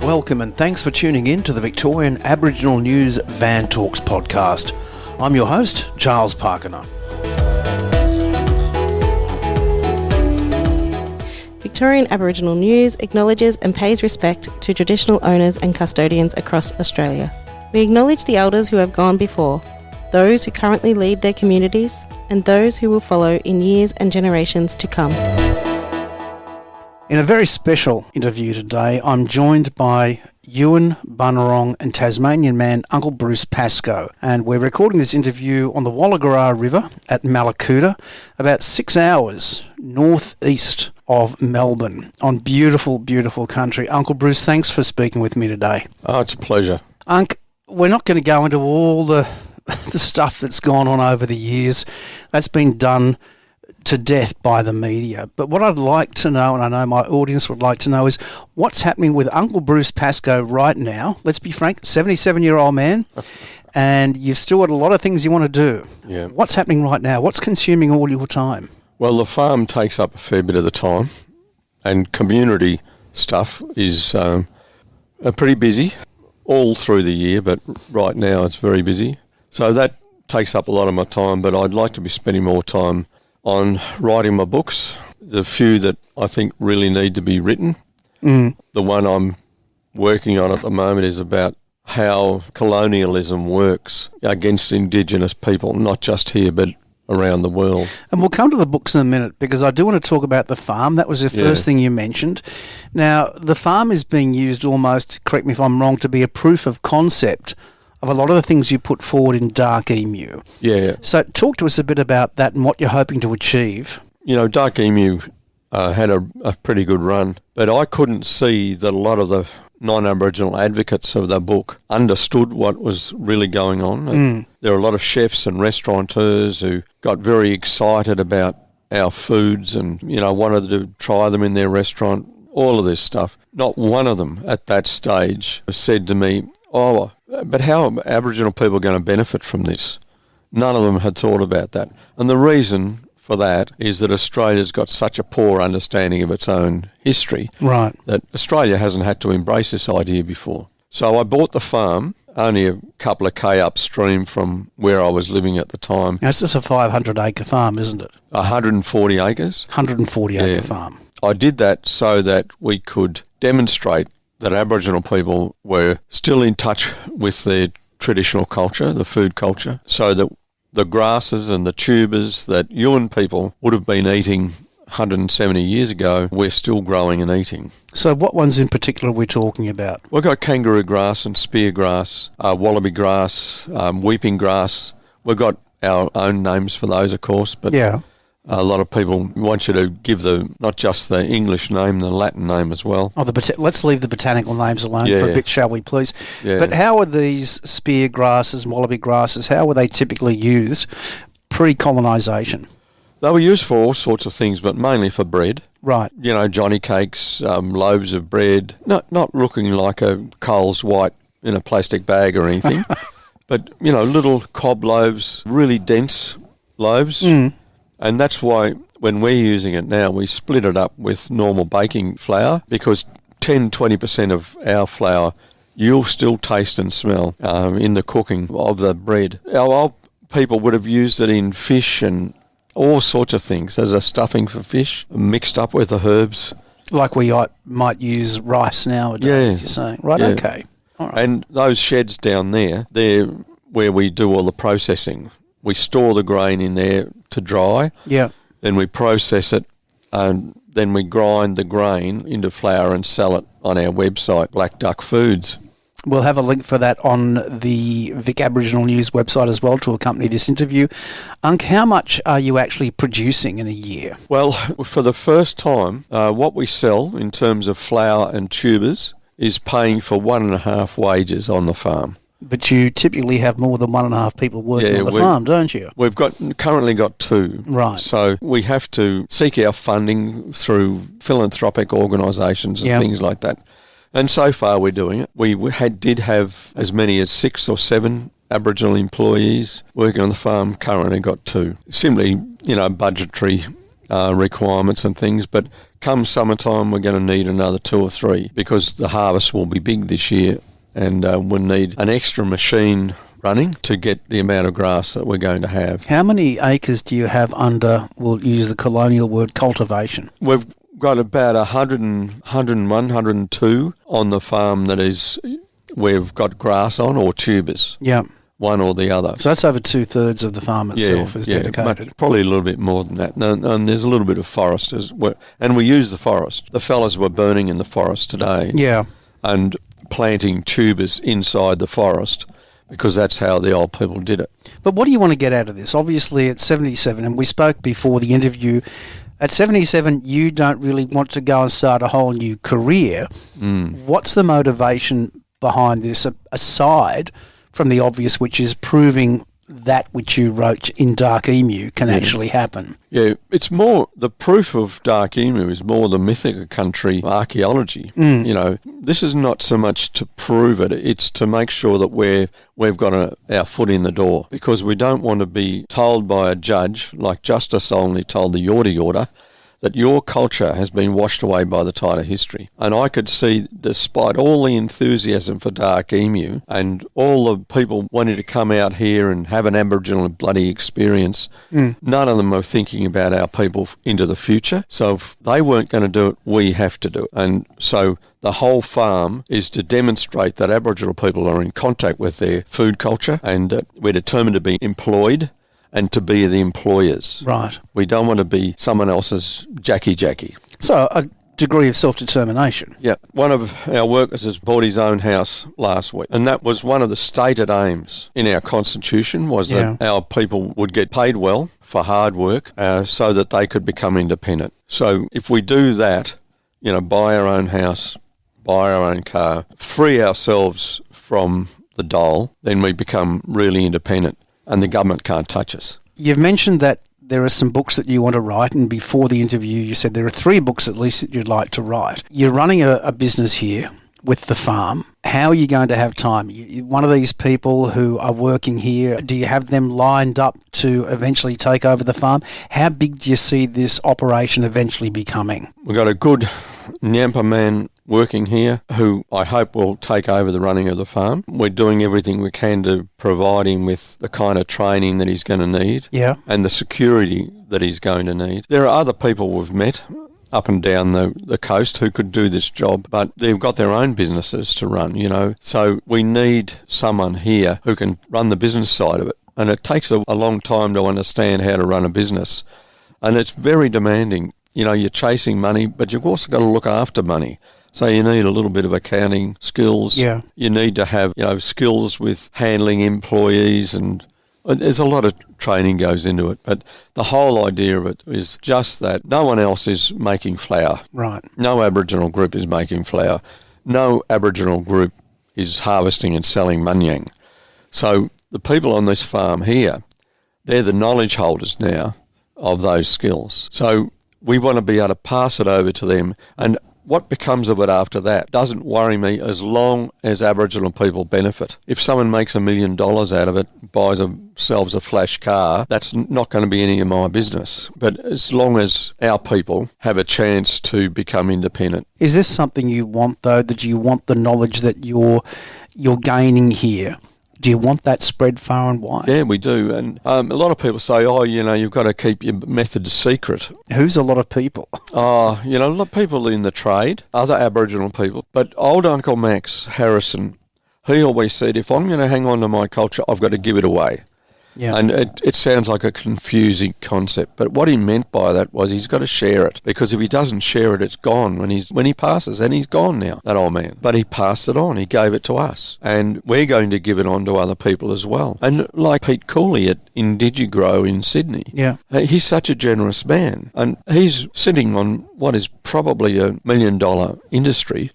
Welcome and thanks for tuning in to the Victorian Aboriginal News Van Talks podcast. I'm your host, Charles Parkiner. Victorian Aboriginal News acknowledges and pays respect to traditional owners and custodians across Australia. We acknowledge the elders who have gone before, those who currently lead their communities, and those who will follow in years and generations to come. In a very special interview today, I'm joined by Yuin, Bunurong and Tasmanian man Uncle Bruce Pascoe, and we're recording this interview on the Wollagara River at Mallacoota, about 6 hours northeast of Melbourne, on beautiful, beautiful country. Uncle Bruce, thanks for speaking with me today. Oh, it's a pleasure. Unc, we're not going to go into all the stuff that's gone on over the years. That's been done to death by the media. But what I'd like to know, and I know my audience would like to know, is what's happening with Uncle Bruce Pascoe right now. Let's be frank, 77-year-old man, and you've still got a lot of things you want to do. Yeah. What's happening right now? What's consuming all your time? Well, the farm takes up a fair bit of the time, and community stuff is pretty busy all through the year, but right now it's very busy. So that takes up a lot of my time, but I'd like to be spending more time on writing my books, the few that I think really need to be written. The one I'm working on at the moment is about how colonialism works against Indigenous people, not just here but around the world. And we'll come to the books in a minute, because I do want to talk about the farm. That was the first thing you mentioned. Now, the farm is being used almost, correct me if I'm wrong, to be a proof of concept of a lot of the things you put forward in Dark Emu. Yeah. So talk to us a bit about that and what you're hoping to achieve. You know, Dark Emu had a pretty good run, but I couldn't see that a lot of the non-Aboriginal advocates of the book understood what was really going on. There were a lot of chefs and restaurateurs who got very excited about our foods and, you know, wanted to try them in their restaurant, all of this stuff. Not one of them at that stage said to me, "Oh, but how are Aboriginal people going to benefit from this?" None of them had thought about that. And the reason for that is that Australia's got such a poor understanding of its own history, right, that Australia hasn't had to embrace this idea before. So I bought the farm only a couple of K upstream from where I was living at the time. Now, it's just a 500-acre farm, isn't it? 140 acres. 140-acre farm. I did that so that we could demonstrate that Aboriginal people were still in touch with their traditional culture, the food culture, so that the grasses and the tubers that Yuin people would have been eating 170 years ago, we're still growing and eating. So what ones in particular are we talking about? We've got kangaroo grass and spear grass, wallaby grass, weeping grass. We've got our own names for those, of course, but a lot of people want you to give not just the English name, the Latin name as well. Oh, let's leave the botanical names alone for a bit, shall we, please? Yeah. But how are these spear grasses, wallaby grasses, how were they typically used pre-colonisation? They were used for all sorts of things, but mainly for bread. Right. You know, Johnny cakes, loaves of bread, not looking like a Coles white in a plastic bag or anything, but, you know, little cob loaves, really dense loaves. And that's why when we're using it now, we split it up with normal baking flour, because 10-20% of our flour you'll still taste and smell in the cooking of the bread. Our old people would have used it in fish and all sorts of things as a stuffing for fish, mixed up with the herbs. Like we might use rice nowadays, you're saying. Right, okay. All right. And those sheds down there, they're where we do all the processing. We store the grain in there to dry. Yeah. Then we process it, and then we grind the grain into flour and sell it on our website, Black Duck Foods. We'll have a link for that on the Vic Aboriginal News website as well to accompany this interview. Unc, how much are you actually producing in a year? Well, for the first time, what we sell in terms of flour and tubers is paying for 1.5 wages on the farm. But you typically have more than 1.5 people working on the farm, don't you? We've currently got 2. Right. So we have to seek our funding through philanthropic organisations and things like that. And so far we're doing it. We did have as many as 6 or 7 Aboriginal employees working on the farm, currently got 2. Simply, budgetary requirements and things, but come summertime we're going to need another 2 or 3 because the harvest will be big this year, and we'll need an extra machine running to get the amount of grass that we're going to have. How many acres do you have under, we'll use the colonial word, cultivation? We've got about 101, 102 on the farm that is we've got grass on or tubers. Yeah. One or the other. So that's over 2/3 of the farm itself is dedicated. Probably a little bit more than that. And there's a little bit of forest as well. And we use the forest. The fellas were burning in the forest today. Yeah. And planting tubers inside the forest because that's how the old people did it. But what do you want to get out of this? Obviously at 77, and we spoke before the interview, at 77 you don't really want to go and start a whole new career. What's the motivation behind this aside from the obvious, which is proving that which you wrote in Dark Emu can actually happen? Yeah, it's more, the proof of Dark Emu is more the mythic country archaeology. You know, this is not so much to prove it, it's to make sure that we've got our foot in the door, because we don't want to be told by a judge, like Justice Olney told the Yorta, that your culture has been washed away by the tide of history. And I could see, despite all the enthusiasm for Dark Emu and all the people wanting to come out here and have an Aboriginal bloody experience, none of them are thinking about our people into the future. So if they weren't going to do it, we have to do it. And so the whole farm is to demonstrate that Aboriginal people are in contact with their food culture, and we're determined to be employed and to be the employers. Right. We don't want to be someone else's Jackie. So a degree of self-determination. Yeah. One of our workers has bought his own house last week, and that was one of the stated aims in our constitution, was that our people would get paid well for hard work so that they could become independent. So if we do that, you know, buy our own house, buy our own car, free ourselves from the dole, then we become really independent. And the government can't touch us. You've mentioned that there are some books that you want to write, and before the interview you said there are 3 books at least that you'd like to write. You're running a business here with the farm. How are you going to have time? One of these people who are working here, do you have them lined up to eventually take over the farm? How big do you see this operation eventually becoming? We've got a good Nyampa man working here who I hope will take over the running of the farm. We're doing everything we can to provide him with the kind of training that he's going to need and the security that he's going to need. There are other people we've met up and down the coast who could do this job, but they've got their own businesses to run, you know. So we need someone here who can run the business side of it. And it takes a long time to understand how to run a business. And it's very demanding. You know, you're chasing money, but you've also got to look after money. So you need a little bit of accounting skills. Yeah. You need to have, you know, skills with handling employees, and there's a lot of training goes into it. But the whole idea of it is just that no one else is making flour. Right. No Aboriginal group is making flour. No Aboriginal group is harvesting and selling munyang. So the people on this farm here, they're the knowledge holders now of those skills. So we want to be able to pass it over to them, and what becomes of it after that doesn't worry me as long as Aboriginal people benefit. If someone makes $1 million out of it, buys themselves a flash car, that's not going to be any of my business. But as long as our people have a chance to become independent. Is this something you want, though, that you want the knowledge that you're gaining here? Do you want that spread far and wide? Yeah, we do. And a lot of people say, you've got to keep your methods secret. Who's a lot of people? A lot of people in the trade, other Aboriginal people. But old Uncle Max Harrison, he always said, if I'm going to hang on to my culture, I've got to give it away. Yeah. And it sounds like a confusing concept, but what he meant by that was he's got to share it, because if he doesn't share it, it's gone when he passes, and he's gone now, that old man. But he passed it on, he gave it to us, and we're going to give it on to other people as well. And like Pete Cooley at Indigigrow in Sydney, he's such a generous man, and he's sitting on what is probably $1 million industry,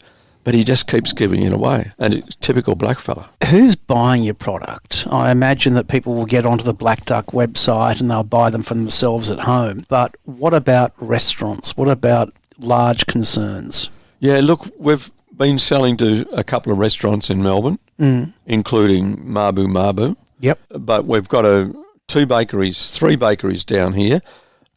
but he just keeps giving it away. And it's typical blackfella. Who's buying your product? I imagine that people will get onto the Black Duck website and they'll buy them for themselves at home. But what about restaurants? What about large concerns? Yeah, look, we've been selling to a couple of restaurants in Melbourne, including Mabu. Yep. But we've got 3 bakeries down here,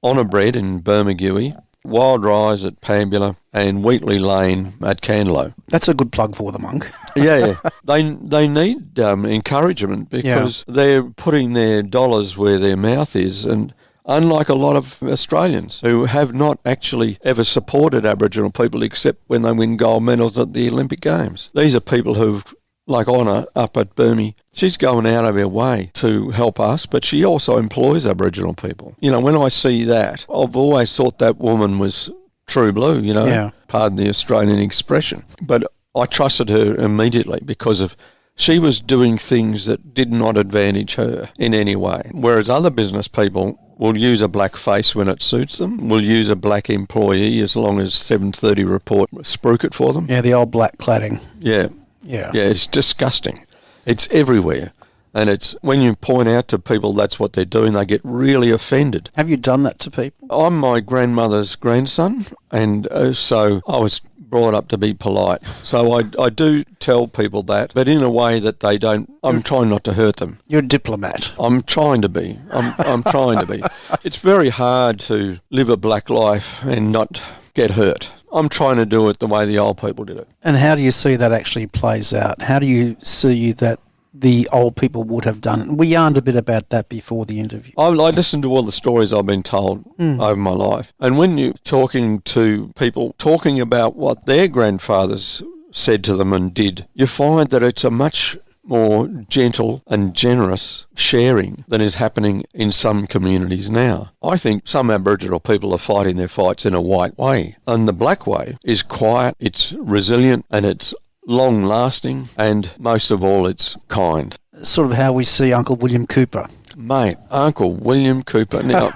Honour Bread in Bermagui, Wild Rise at Pambula, and Wheatley Lane at Candelo. That's a good plug for them, Monk. Yeah. They need encouragement because they're putting their dollars where their mouth is, and unlike a lot of Australians who have not actually ever supported Aboriginal people except when they win gold medals at the Olympic Games. These are people who've, like Honor up at Burmy, she's going out of her way to help us, but she also employs Aboriginal people. You know, when I see that, I've always thought that woman was true blue, you know, pardon the Australian expression. But I trusted her immediately because she was doing things that did not advantage her in any way, whereas other business people will use a black face when it suits them, will use a black employee as long as 7:30 report spruik it for them. Yeah, the old black cladding. Yeah, it's disgusting. It's everywhere. And it's when you point out to people that's what they're doing, they get really offended. Have you done that to people? I'm my grandmother's grandson, and so I was brought up to be polite. So I do tell people that, but in a way that they don't. I'm trying not to hurt them. You're a diplomat. I'm trying to be. I'm trying to be. It's very hard to live a black life and not get hurt. I'm trying to do it the way the old people did it. And how do you see that actually plays out? How do you see that the old people would have done it? We yarned a bit about that before the interview. I listened to all the stories I've been told over my life. And when you're talking to people, talking about what their grandfathers said to them and did, you find that it's a much more gentle and generous sharing than is happening in some communities now. I think some Aboriginal people are fighting their fights in a white way, and the black way is quiet, it's resilient, and it's long-lasting, and most of all, it's kind. Sort of how we see Uncle William Cooper. Mate, Uncle William Cooper. Now,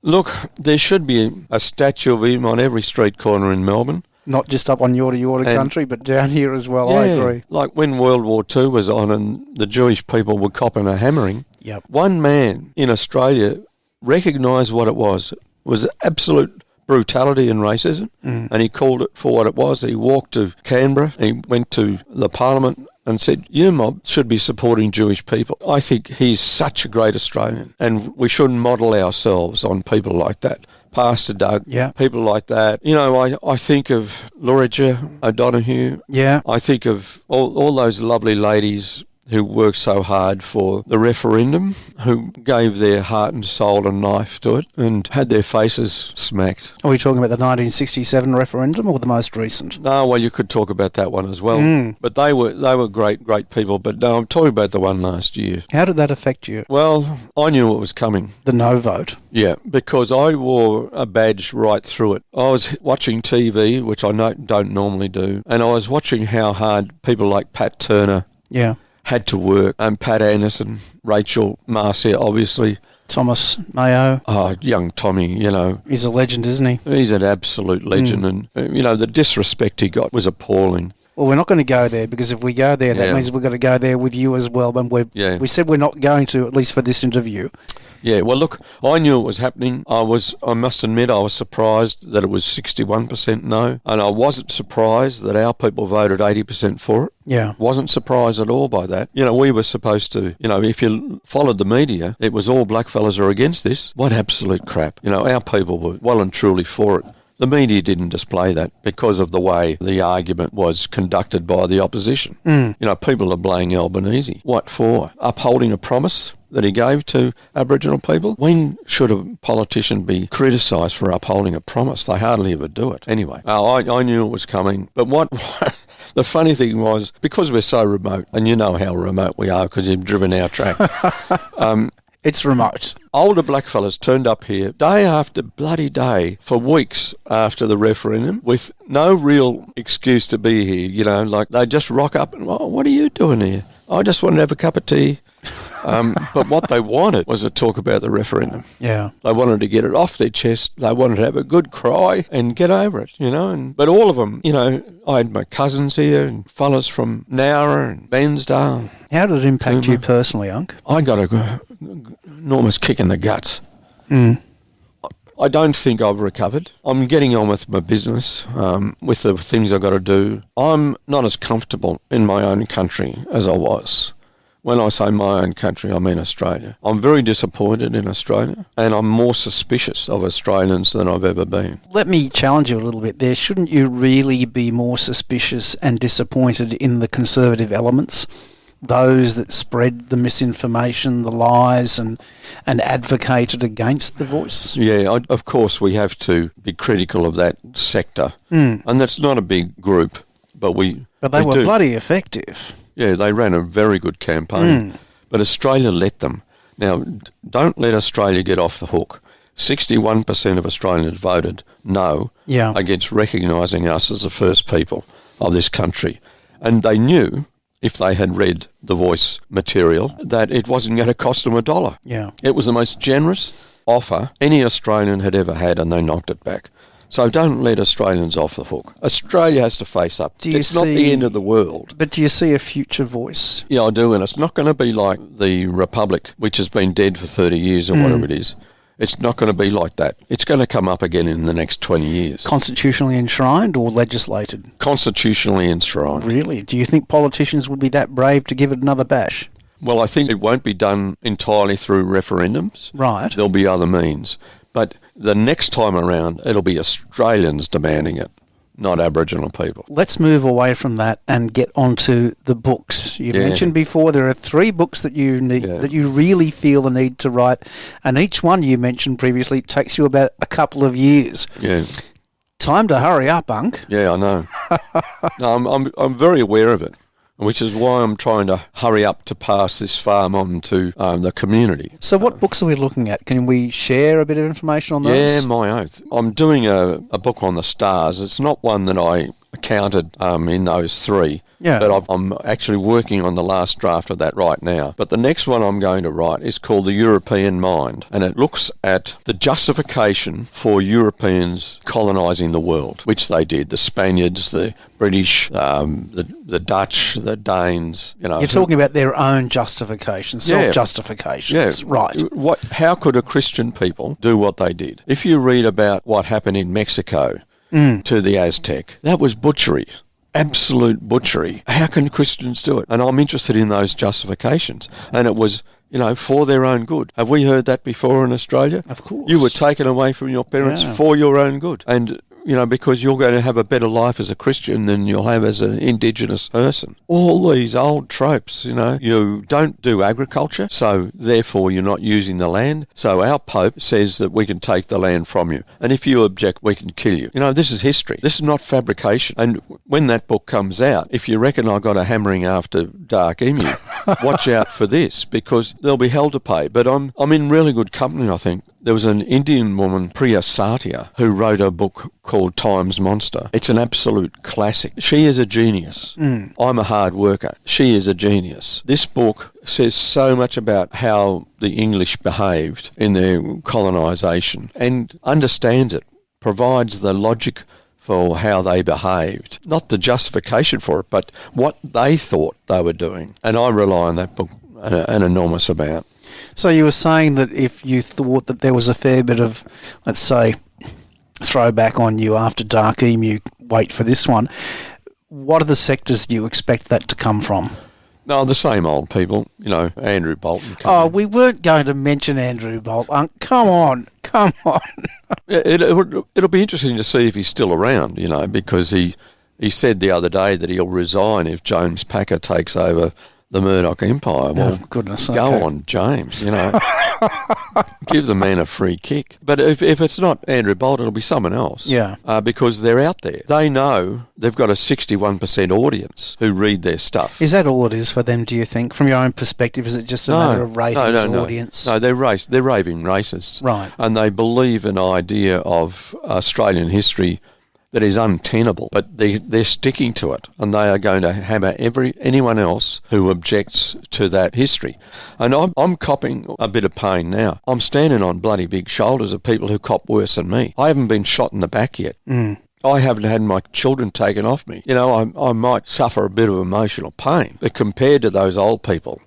look, there should be a statue of him on every street corner in Melbourne. Not just up on Yorta country, but down here as well, I agree. Like when World War II was on and the Jewish people were copping a hammering, one man in Australia recognised what it was absolute brutality and racism, and he called it for what it was. He walked to Canberra, he went to the Parliament and said, you mob should be supporting Jewish people. I think he's such a great Australian, and we shouldn't model ourselves on people like that. Pastor Doug, people like that. You know, I think of Lurija O'Donoghue. Yeah. I think of all those lovely ladies who worked so hard for the referendum, who gave their heart and soul and life to it and had their faces smacked. Are we talking about the 1967 referendum or the most recent? No, well, you could talk about that one as well. But they were great people. But no, I'm talking about the one last year. How did that affect you? Well, I knew it was coming. The no vote? Yeah, because I wore a badge right through it. I was watching TV, which I don't normally do, and I was watching how hard people like Pat Turner had to work, and Pat Anderson, Rachel Marcia, obviously. Thomas Mayo. Oh, young Tommy, you know. He's a legend, isn't he? He's an absolute legend, and, you know, the disrespect he got was appalling. Well, we're not going to go there, because if we go there, that means we've got to go there with you as well. And we said we're not going to, at least for this interview. Yeah, well, look, I knew it was happening. I must admit, I was surprised that it was 61% no, and I wasn't surprised that our people voted 80% for it. Yeah. Wasn't surprised at all by that. You know, we were supposed to, you know, if you followed the media, it was all blackfellas are against this. What absolute crap. You know, our people were well and truly for it. The media didn't display that because of the way the argument was conducted by the opposition. You know, people are blaming Albanese. What for? Upholding a promise that he gave to Aboriginal people? When should a politician be criticised for upholding a promise? They hardly ever do it. Anyway, I knew it was coming. But what the funny thing was, because we're so remote, and you know how remote we are because you've driven our track, it's remote. Older blackfellas turned up here day after bloody day for weeks after the referendum with no real excuse to be here. You know, like they just rock up and, oh, what are you doing here? I just wanted to have a cup of tea. But what they wanted was to talk about the referendum. Yeah. They wanted to get it off their chest. They wanted to have a good cry and get over it, you know. But all of them, you know, I had my cousins here and fellas from Nowra and Bairnsdale. How did it impact you personally, Unc? I got an enormous kick in the guts. I don't think I've recovered. I'm getting on with my business, with the things I've got to do. I'm not as comfortable in my own country as I was. When I say my own country, I mean Australia. I'm very disappointed in Australia, and I'm more suspicious of Australians than I've ever been. Let me challenge you a little bit there. Shouldn't you really be more suspicious and disappointed in the conservative elements? Those that spread the misinformation, the lies, and advocated against the voice? Yeah, of course we have to be critical of that sector. And that's not a big group, but they were bloody effective. Yeah, they ran a very good campaign. But Australia let them. Now, don't let Australia get off the hook. 61% of Australians voted no against recognising us as the first people of this country. And they knew, if they had read the Voice material, that it wasn't going to cost them $1. Yeah. It was the most generous offer any Australian had ever had, and they knocked it back. So don't let Australians off the hook. Australia has to face up. It's not the end of the world. But do you see a future Voice? Yeah, I do, and it's not going to be like the Republic, which has been dead for 30 years or whatever it is. It's not going to be like that. It's going to come up again in the next 20 years. Constitutionally enshrined or legislated? Constitutionally enshrined. Really? Do you think politicians would be that brave to give it another bash? Well, I think it won't be done entirely through referendums. Right. There'll be other means. But the next time around, it'll be Australians demanding it, not Aboriginal people. Let's move away from that and get onto the books. You mentioned before there are 3 books that you need, that you really feel the need to write, and each one you mentioned previously takes you about a couple of years. Yeah. Time to hurry up, Unc. Yeah, I know. No, I'm very aware of it, which is why I'm trying to hurry up to pass this farm on to the community. So what books are we looking at? Can we share a bit of information on those? Yeah, my oath. I'm doing a book on the stars. It's not one that I counted in those 3. Yeah. But I'm actually working on the last draft of that right now. But the next one I'm going to write is called The European Mind, and it looks at the justification for Europeans colonising the world, which they did. The Spaniards, the British, the Dutch, the Danes. You're talking about their own justifications, self-justifications. Yeah. Right. How could a Christian people do what they did? If you read about what happened in Mexico to the Aztec, that was butchery. Absolute butchery. How can Christians do it? And I'm interested in those justifications. And it was, for their own good. Have we heard that before in Australia? Of course. You were taken away from your parents for your own good. And, because you're going to have a better life as a Christian than you'll have as an Indigenous person. All these old tropes, you don't do agriculture, so therefore you're not using the land. So our Pope says that we can take the land from you. And if you object, we can kill you. This is history. This is not fabrication. And when that book comes out, if you reckon I got a hammering after Dark Emu, watch out for this, because there'll be hell to pay. But I'm in really good company, I think. There was an Indian woman, Priya Satya, who wrote a book called Time's Monster. It's an absolute classic. She is a genius. I'm a hard worker. She is a genius. This book says so much about how the English behaved in their colonisation and understands it, provides the logic for how they behaved. Not the justification for it, but what they thought they were doing. And I rely on that book an enormous amount. So you were saying that if you thought that there was a fair bit of, let's say, throwback on you after Dark Emu, wait for this one, what are the sectors you expect that to come from? No, the same old people, Andrew Bolton. We weren't going to mention Andrew Bolton. Come on. It'll be interesting to see if he's still around, because he said the other day that he'll resign if James Packer takes over the Murdoch Empire. Well, goodness, go on, James, give the man a free kick. But if it's not Andrew Bolton, it'll be someone else. Yeah. Because they're out there. They know they've got a 61% audience who read their stuff. Is that all it is for them, do you think? From your own perspective, is it just a matter of rating audience? No, they're raving racists. Right. And they believe an idea of Australian history that is untenable, but they're sticking to it, and they are going to hammer anyone else who objects to that history. And I'm copping a bit of pain now. I'm standing on bloody big shoulders of people who cop worse than me. I haven't been shot in the back yet. I haven't had my children taken off me. I might suffer a bit of emotional pain, but compared to those old people,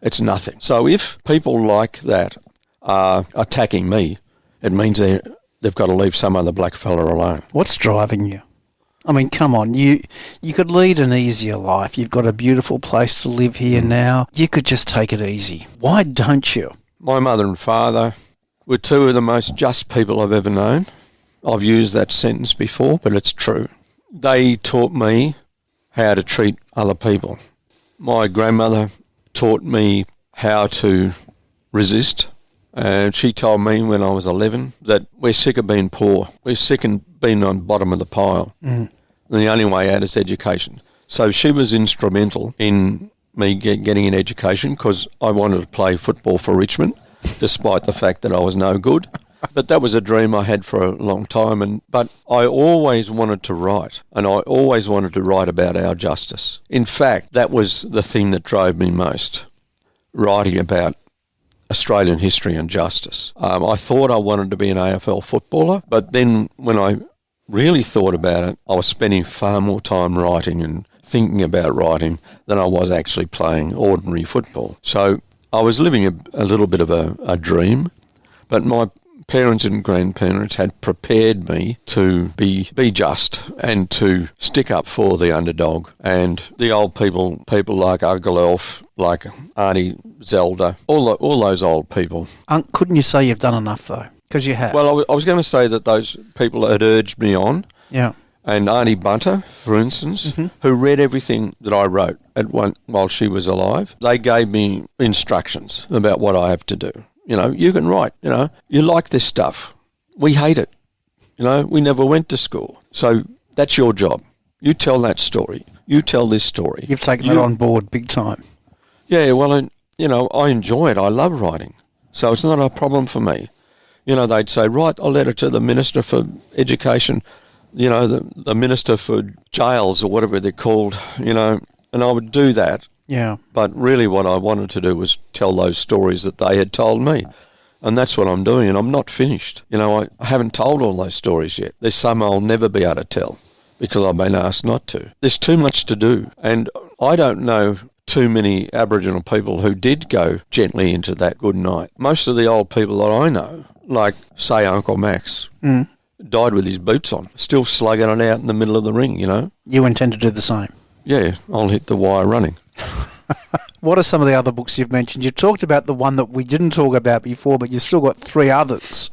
it's nothing. So if people like that are attacking me, it means they've got to leave some other black fella alone. What's driving you? I mean, come on, you could lead an easier life. You've got a beautiful place to live here now. You could just take it easy. Why don't you? My mother and father were two of the most just people I've ever known. I've used that sentence before, but it's true. They taught me how to treat other people. My grandmother taught me how to resist. And she told me when I was 11 that we're sick of being poor. We're sick of being on the bottom of the pile. And the only way out is education. So she was instrumental in me getting an education because I wanted to play football for Richmond, despite the fact that I was no good. But that was a dream I had for a long time. But I always wanted to write, and I always wanted to write about our justice. In fact, that was the thing that drove me most, writing about Australian history and justice. I thought I wanted to be an AFL footballer, but then when I really thought about it, I was spending far more time writing and thinking about writing than I was actually playing ordinary football. So I was living a little bit of a dream, but my parents and grandparents had prepared me to be just and to stick up for the underdog. And the old people like Uncle Elf, like Auntie Zelda, all those old people. Couldn't you say you've done enough, though? Because you have. Well, I was going to say that those people had urged me on. Yeah. And Auntie Bunter, for instance, who read everything that I wrote while she was alive, they gave me instructions about what I have to do. You know, you can write, you like this stuff. We hate it. We never went to school. So that's your job. You tell that story. You tell this story. You've taken that on board big time. Yeah, well, I enjoy it. I love writing. So it's not a problem for me. They'd say, write a letter to the Minister for Education, the Minister for Jails or whatever they're called, and I would do that. Yeah. But really what I wanted to do was tell those stories that they had told me. And that's what I'm doing, and I'm not finished. I haven't told all those stories yet. There's some I'll never be able to tell because I've been asked not to. There's too much to do. And I don't know too many Aboriginal people who did go gently into that good night. Most of the old people that I know, like, say, Uncle Max, died with his boots on, still slugging it out in the middle of the ring, You intend to do the same? Yeah, I'll hit the wire running. What are some of the other books you've mentioned? You talked about the one that we didn't talk about before, but you've still got 3 others.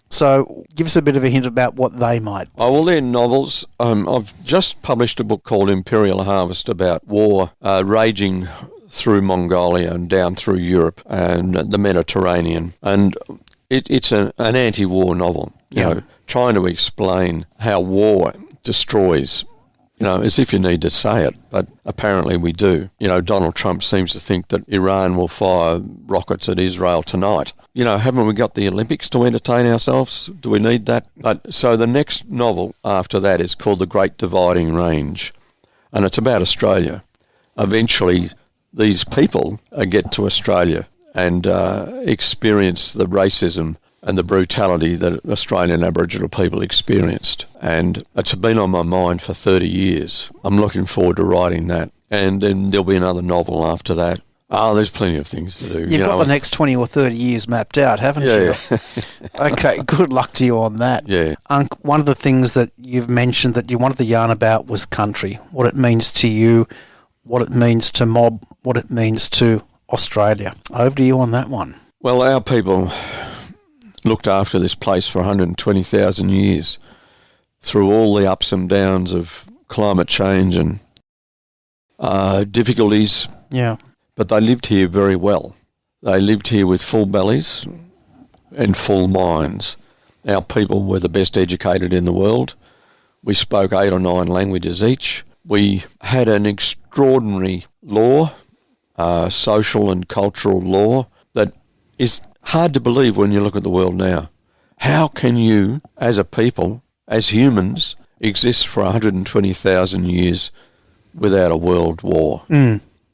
So give us a bit of a hint about what they might be. Oh, well, they're novels. I've just published a book called Imperial Harvest about war raging through Mongolia and down through Europe and the Mediterranean. And it's an anti-war novel, trying to explain how war destroys, as if you need to say it, but apparently we do. Donald Trump seems to think that Iran will fire rockets at Israel tonight. Haven't we got the Olympics to entertain ourselves? Do we need that? So the next novel after that is called The Great Dividing Range, and it's about Australia. Eventually, these people get to Australia and experience the racism and the brutality that Australian Aboriginal people experienced. And it's been on my mind for 30 years. I'm looking forward to writing that. And then there'll be another novel after that. Oh, there's plenty of things to do. You've got the next 20 or 30 years mapped out, haven't you? Yeah. Okay, good luck to you on that. Yeah. One of the things that you've mentioned that you wanted to yarn about was country, what it means to you, what it means to Mob, what it means to Australia. Over to you on that one. Well, our people looked after this place for 120,000 years through all the ups and downs of climate change and difficulties. Yeah. But they lived here very well. They lived here with full bellies and full minds. Our people were the best educated in the world. We spoke 8 or 9 languages each. We had an extraordinary law, social and cultural law, that is hard to believe when you look at the world now. How can you, as a people, as humans, exist for 120,000 years without a world war,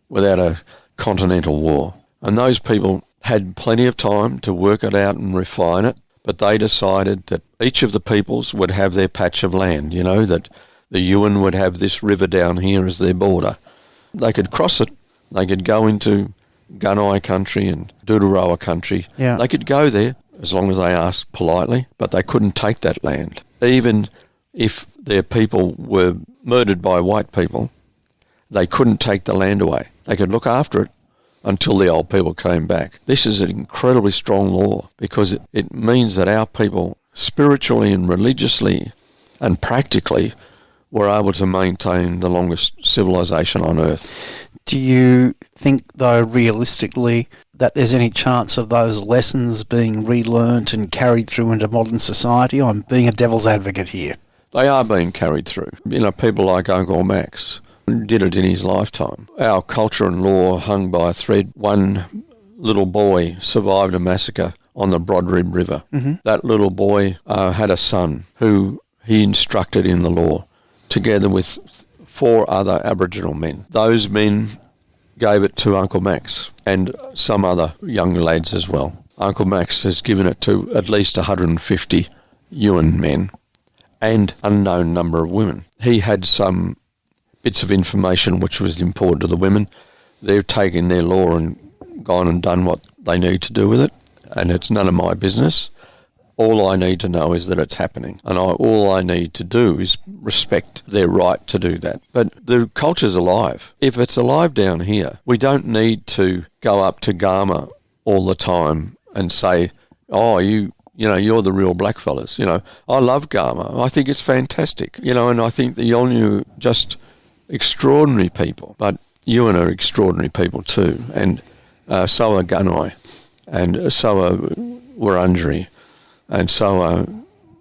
without a continental war? And those people had plenty of time to work it out and refine it, but they decided that each of the peoples would have their patch of land, that the Yuin would have this river down here as their border. They could cross it, they could go into Gunai country and Doodarowa country. Yeah. They could go there as long as they asked politely, but they couldn't take that land. Even if their people were murdered by white people, they couldn't take the land away. They could look after it until the old people came back. This is an incredibly strong law because it means that our people, spiritually and religiously and practically, were able to maintain the longest civilization on Earth. Do you think, though, realistically, that there's any chance of those lessons being relearnt and carried through into modern society? I'm being a devil's advocate here. They are being carried through. People like Uncle Max did it in his lifetime. Our culture and law hung by a thread. One little boy survived a massacre on the Broadrib River. Mm-hmm. That little boy had a son who he instructed in the law, together with 4 other Aboriginal men. Those men gave it to Uncle Max and some other young lads as well. Uncle Max has given it to at least 150 Yuin men and unknown number of women. He had some bits of information which was important to the women. They've taken their law and gone and done what they need to do with it, and it's none of my business. All I need to know is that it's happening, and all I need to do is respect their right to do that. But the culture's alive. If it's alive down here, we don't need to go up to Gama all the time and say, oh, you're the real blackfellas. I love Gama. I think it's fantastic. And I think the Yolngu just extraordinary people. But Yuin are extraordinary people too, and so are Gunai, and so are Wurundjeri, and so are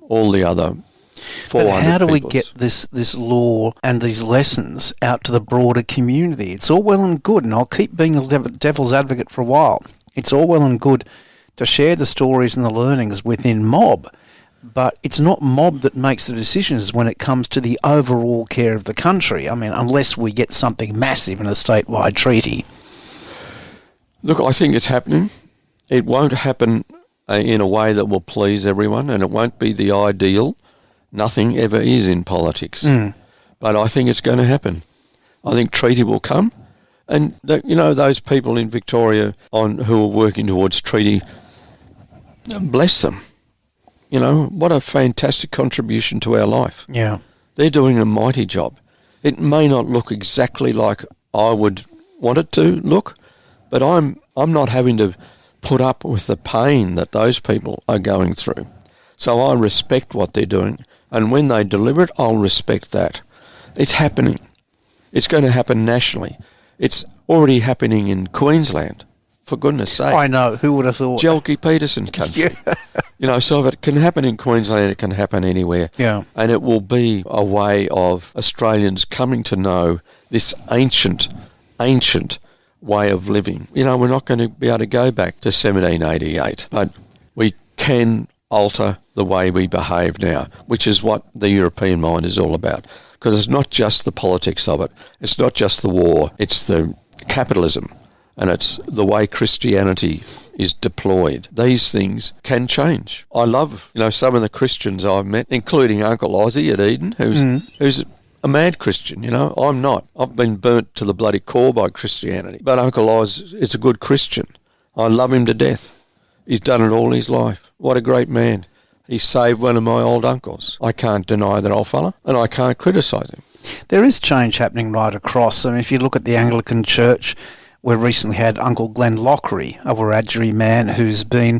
all the other 400 But how do we peoples. get this law and these lessons out to the broader community? It's all well and good, and I'll keep being a devil's advocate for a while. It's all well and good to share the stories and the learnings within mob, but it's not mob that makes the decisions when it comes to the overall care of the country. I mean, unless we get something massive in a statewide treaty. Look, I think it's happening. It won't happen in a way that will please everyone, and it won't be the ideal. Nothing ever is in politics. But I think it's going to happen. I think treaty will come. And, those people in Victoria who are working towards treaty, bless them. What a fantastic contribution to our life. Yeah. They're doing a mighty job. It may not look exactly like I would want it to look, but I'm not having to put up with the pain that those people are going through. So I respect what they're doing, and when they deliver it, I'll respect that. It's happening. It's going to happen nationally. It's already happening in Queensland, for goodness sake. I know. Who would have thought? Jelky Peterson country. So if it can happen in Queensland, it can happen anywhere. Yeah. And it will be a way of Australians coming to know this ancient way of living. We're not going to be able to go back to 1788, but we can alter the way we behave now, which is what the European mind is all about. Because it's not just the politics of it, it's not just the war, it's the capitalism, and it's the way Christianity is deployed. These things can change. I love, some of the Christians I've met, including Uncle Ozzy at Eden, who's a mad Christian. I'm not. I've been burnt to the bloody core by Christianity. But Uncle Oz is a good Christian. I love him to death. He's done it all his life. What a great man. He saved one of my old uncles. I can't deny that old fella, and I can't criticise him. There is change happening right across. I mean, if you look at the Anglican Church, we recently had Uncle Glenn Lockery, a Wiradjuri man who's been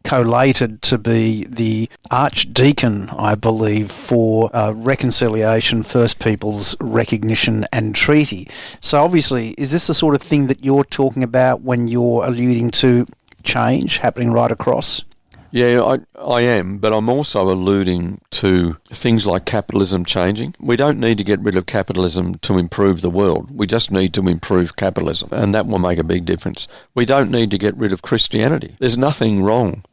collated to be the Archdeacon, I believe, for reconciliation, First Peoples recognition and treaty. So obviously, is this the sort of thing that you're talking about when you're alluding to change happening right across? Yeah, I am, but I'm also alluding to things like capitalism changing. We don't need to get rid of capitalism to improve the world. We just need to improve capitalism, and that will make a big difference. We don't need to get rid of Christianity. There's nothing wrong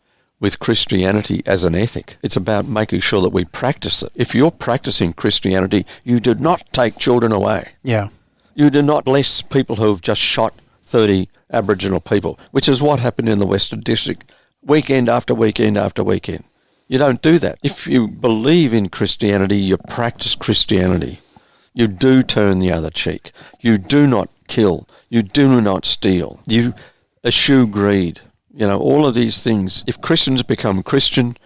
with Christianity as an ethic. It's about making sure that we practice it. If you're practicing Christianity, you do not take children away. Yeah. You do not bless people who have just shot 30 Aboriginal people, which is what happened in the Western District. Weekend after weekend after weekend. You don't do that. If you believe in Christianity, you practice Christianity. You do turn the other cheek. You do not kill. You do not steal. You eschew greed. All of these things. If Christians become Christian,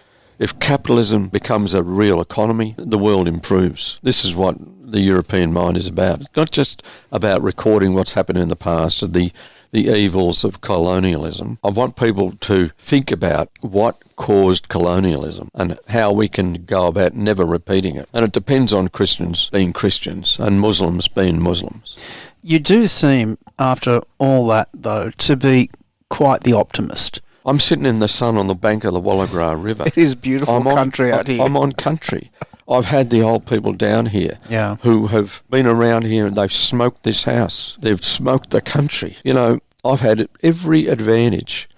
If capitalism becomes a real economy, the world improves. This is what the European mind is about. It's not just about recording what's happened in the past and the evils of colonialism. I want people to think about what caused colonialism and how we can go about never repeating it. And it depends on Christians being Christians and Muslims being Muslims. You do seem, after all that, though, to be quite the optimist. I'm sitting in the sun on the bank of the Wallagra River. It is beautiful country out here. I'm on country. I've had the old people down here who have been around here and they've smoked this house. They've smoked the country. You know, I've had every advantage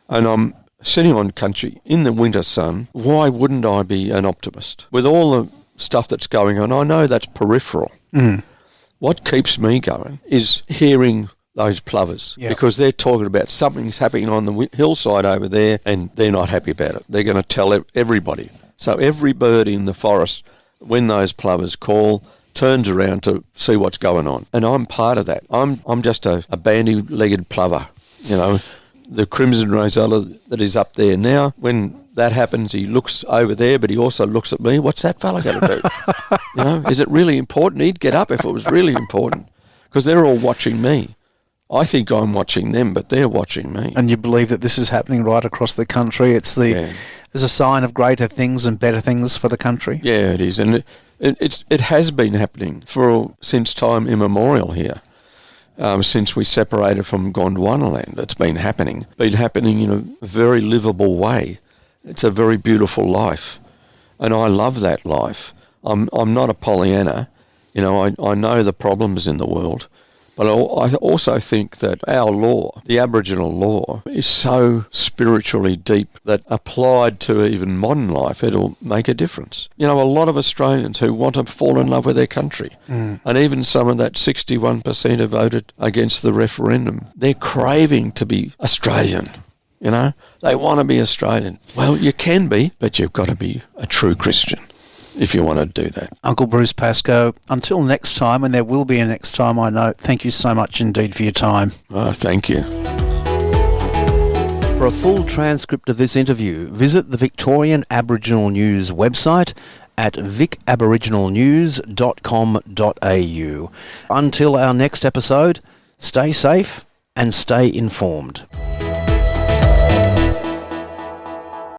and I'm sitting on country in the winter sun. Why wouldn't I be an optimist? With all the stuff that's going on, I know that's peripheral. What keeps me going is hearing those plovers because they're talking about something's happening on the hillside over there and they're not happy about it. They're going to tell everybody. So every bird in the forest, when those plovers call, turns around to see what's going on. And I'm part of that. I'm just a bandy-legged plover, you know. The crimson rosella that is up there now, when that happens, he looks over there, but he also looks at me. What's that fella going to do? You know, is it really important? He'd get up if it was really important because they're all watching me. I think I'm watching them, but they're watching me. And you believe that this is happening right across the country? It's there's a sign of greater things and better things for the country? Yeah, it is. And it has been happening since time immemorial here. Since we separated from Gondwana land, it's been happening in a very livable way. It's a very beautiful life, and I love that life. I'm not a Pollyanna, you know. I know the problems in the world, but I also think that our law, the Aboriginal law, is so spiritually deep that applied to even modern life, it'll make a difference. You know, a lot of Australians who want to fall in love with their country, and even some of that 61% who voted against the referendum, they're craving to be Australian. You know, they want to be Australian. Well, you can be, but you've got to be a true Christian if you want to do that. Uncle Bruce Pascoe, until next time, and there will be a next time, I know, thank you so much indeed for your time. Thank you. For a full transcript of this interview, visit the Victorian Aboriginal News website at vicaboriginalnews.com.au. Until our next episode, stay safe and stay informed.